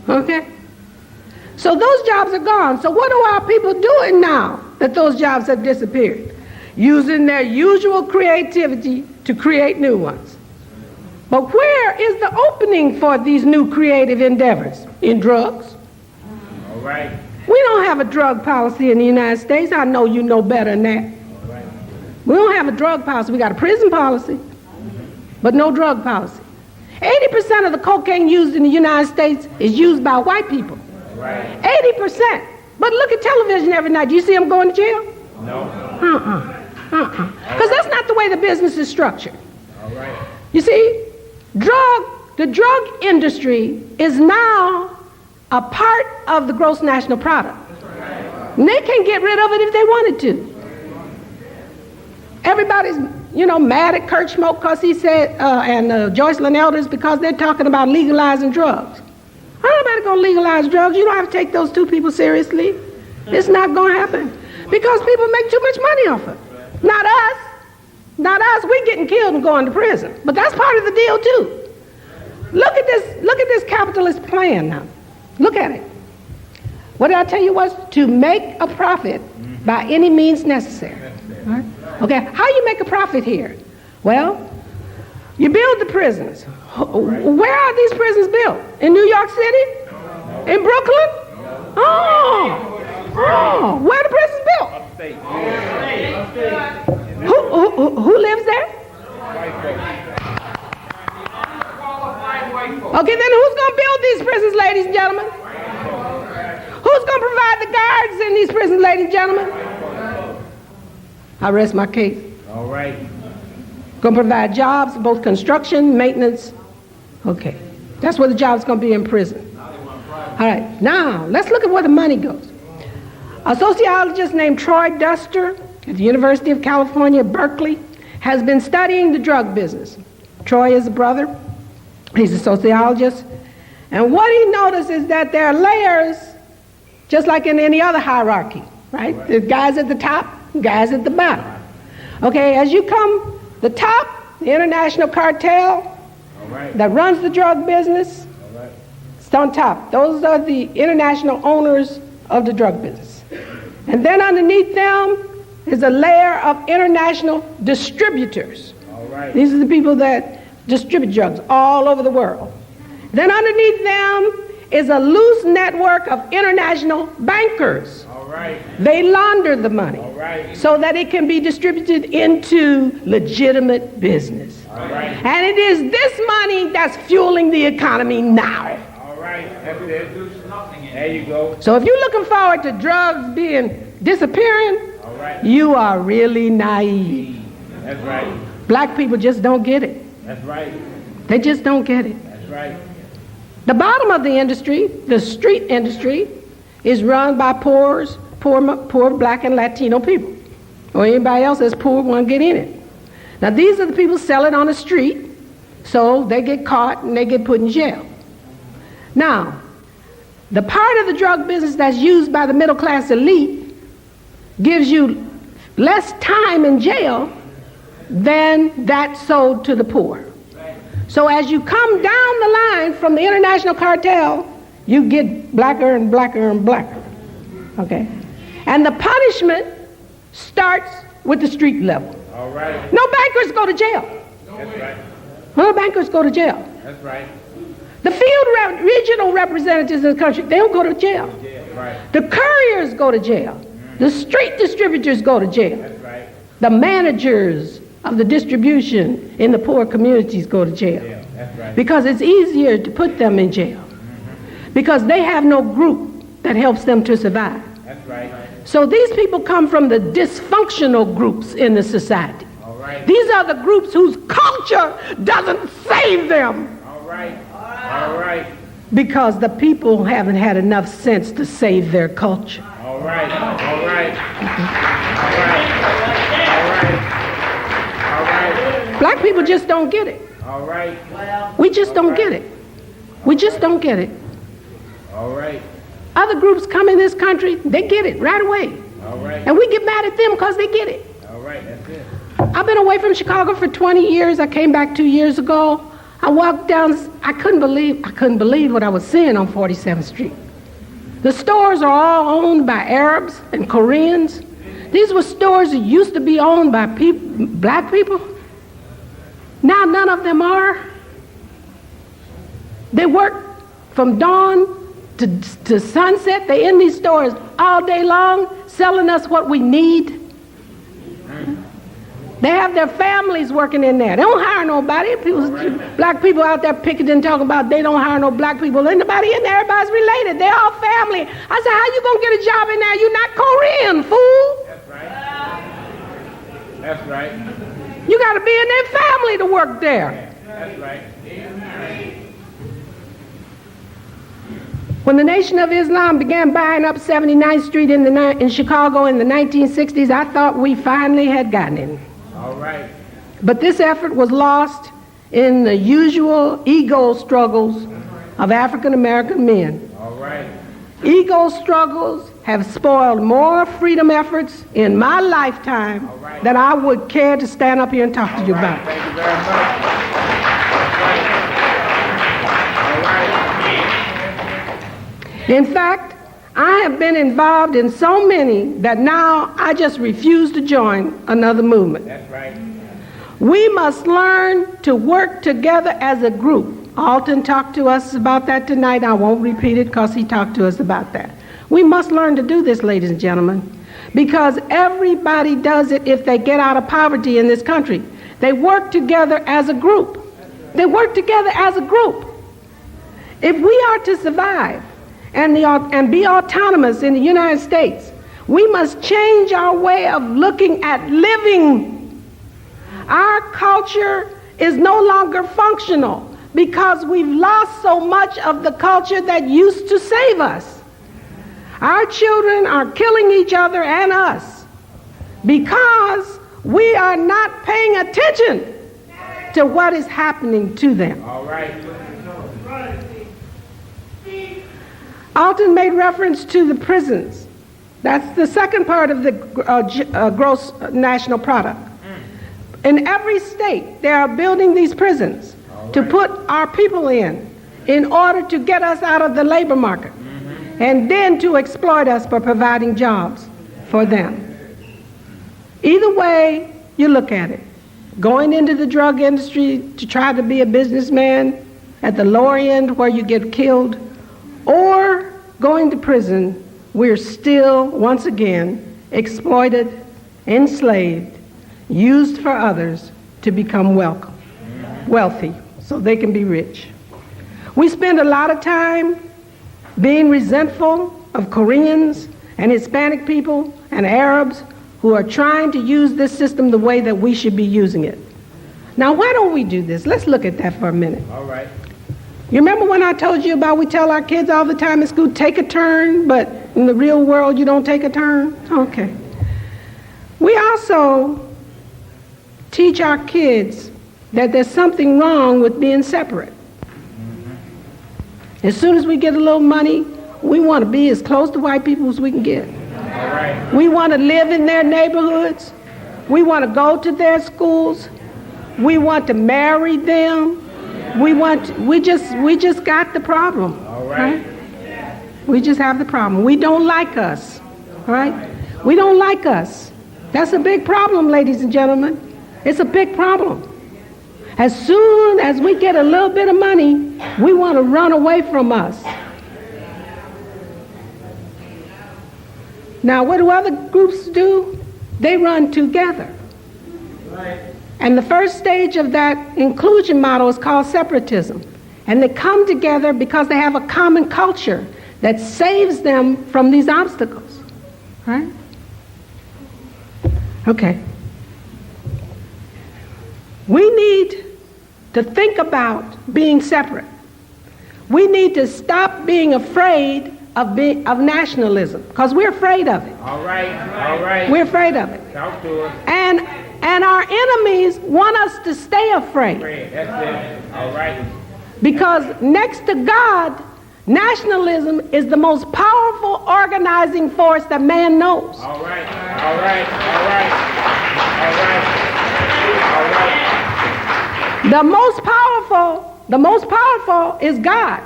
Okay? So those jobs are gone. So what are our people doing now that those jobs have disappeared? Using their usual creativity to create new ones. But where is the opening for these new creative endeavors? In drugs. All right. We don't have a drug policy in the United States. I know you know better than that. All right. We don't have a drug policy. We got a prison policy, but no drug policy. 80% of the cocaine used in the United States is used by white people. Right. 80%. But look at television every night. Do you see them going to jail? No. Because that's not the way the business is structured. All right. You see, the drug industry is now a part of the gross national product. And they can get rid of it if they wanted to. Everybody's, mad at Kurt Schmoke because he said, and Joycelyn Elders because they're talking about legalizing drugs. Ain't nobody gonna legalize drugs. You don't have to take those two people seriously. It's not gonna happen because people make too much money off it. Not us. Not us. We're getting killed and going to prison. But that's part of the deal too. Look at this capitalist plan now. Look at it. What did I tell you was to make a profit by any means necessary. Right? Okay, how you make a profit here? Well, you build the prisons. Where are these prisons built? In New York City? In Brooklyn? Oh, where are the prisons built? Who lives there? Okay, then who's going to build these prisons, ladies and gentlemen? Who's going to provide the guards in these prisons, ladies and gentlemen? I rest my case. All right. Going to provide jobs, both construction, maintenance. Okay, that's where the job's going to be in prison. All right, now let's look at where the money goes. A sociologist named Troy Duster at the University of California, Berkeley, has been studying the drug business. Troy is a brother. He's a sociologist. And what he noticed is that there are layers, just like in any other hierarchy, right? There's guys at the top, guys at the bottom. Okay, as you come the top, the international cartel that runs the drug business, it's on top. Those are the international owners of the drug business. And then underneath them is a layer of international distributors. These are the people that distribute drugs all over the world. Then underneath them is a loose network of international bankers. They launder the money so that it can be distributed into legitimate business. And it is this money that's fueling the economy now. There you go. So if you're looking forward to drugs disappearing, you are really naive. That's right. Black people just don't get it. That's right. They just don't get it. That's right. The bottom of the industry, the street industry, is run by poor black and Latino people, or anybody else that's poor want to get in it. Now these are the people selling on the street, so they get caught and they get put in jail. Now, the part of the drug business that's used by the middle class elite gives you less time in jail than that sold to the poor. So as you come down the line from the international cartel, you get blacker and blacker and blacker. Okay? And the punishment starts with the street level. All right. No bankers go to jail. That's right. No bankers go to jail. That's right. The field regional representatives of the country, they don't go to jail. Right. The couriers go to jail. The street distributors go to jail. That's right. The managers of the distribution in the poor communities go to jail. Yeah, that's right. Because it's easier to put them in jail. Because they have no group that helps them to survive. That's right. So these people come from the dysfunctional groups in the society. All right. These are the groups whose culture doesn't save them. All right. All right. Because the people haven't had enough sense to save their culture. All right. All right. All right. All right. Black people just don't get it. All right. We just don't get it. We just don't get it. All right. Other groups come in this country, they get it right away. All right. And we get mad at them because they get it. All right. That's it. I've been away from Chicago for 20 years. I came back 2 years ago. I walked down, I couldn't believe what I was seeing on 47th Street. The stores are all owned by Arabs and Koreans. These were stores that used to be owned by black people. Now none of them are. They work from dawn to sunset. They're in these stores all day long selling us what we need. They have their families working in there. They don't hire nobody. Black people out there picketing talking about they don't hire no black people. Ain't nobody in there. Everybody's related. They're all family. I said, how you going to get a job in there? You're not Korean, fool. That's right. That's right. You got to be in their family to work there. That's right. When the Nation of Islam began buying up 79th Street in Chicago in the 1960s, I thought we finally had gotten it. All right. But this effort was lost in the usual ego struggles of African American men. All right. Ego struggles have spoiled more freedom efforts in my lifetime than I would care to stand up here and talk to you about. Thank you very much. All right. In fact, I have been involved in so many that now I just refuse to join another movement. That's right. We must learn to work together as a group. Alton talked to us about that tonight. I won't repeat it because he talked to us about that. We must learn to do this, ladies and gentlemen, because everybody does it if they get out of poverty in this country. They work together as a group. They work together as a group. If we are to survive and be autonomous in the United States, we must change our way of looking at living. Our culture is no longer functional because we've lost so much of the culture that used to save us. Our children are killing each other and us because we are not paying attention to what is happening to them. All right. Alton made reference to the prisons. That's the second part of the gross national product. In every state, they are building these prisons to put our people in order to get us out of the labor market and then to exploit us for providing jobs for them. Either way you look at it, going into the drug industry to try to be a businessman at the lower end where you get killed, or going to prison, we're still, once again, exploited, enslaved, used for others to become wealthy so they can be rich. We spend a lot of time being resentful of Koreans and Hispanic people and Arabs who are trying to use this system the way that we should be using it. Now, why don't we do this? Let's look at that for a minute. All right. You remember when I told you about we tell our kids all the time in school, take a turn, but in the real world you don't take a turn? Okay. We also teach our kids that there's something wrong with being separate. As soon as we get a little money, we want to be as close to white people as we can get. All right. We want to live in their neighborhoods. We want to go to their schools. We want to marry them. We just got the problem. All right. We just have the problem. We don't like us, right? We don't like us. That's a big problem, ladies and gentlemen. It's a big problem. As soon as we get a little bit of money, we want to run away from us. Now, what do other groups do? They run together. Right. And the first stage of that inclusion model is called separatism. And they come together because they have a common culture that saves them from these obstacles. Right? Okay. We need to think about being separate. We need to stop being afraid of nationalism, because we're afraid of it. All right. All right. We're afraid of it. Talk to us. And our enemies want us to stay afraid. That's it. All right. Because next to God, nationalism is the most powerful organizing force that man knows. All right. All right. All right. All right. All right. The most powerful The most powerful is God.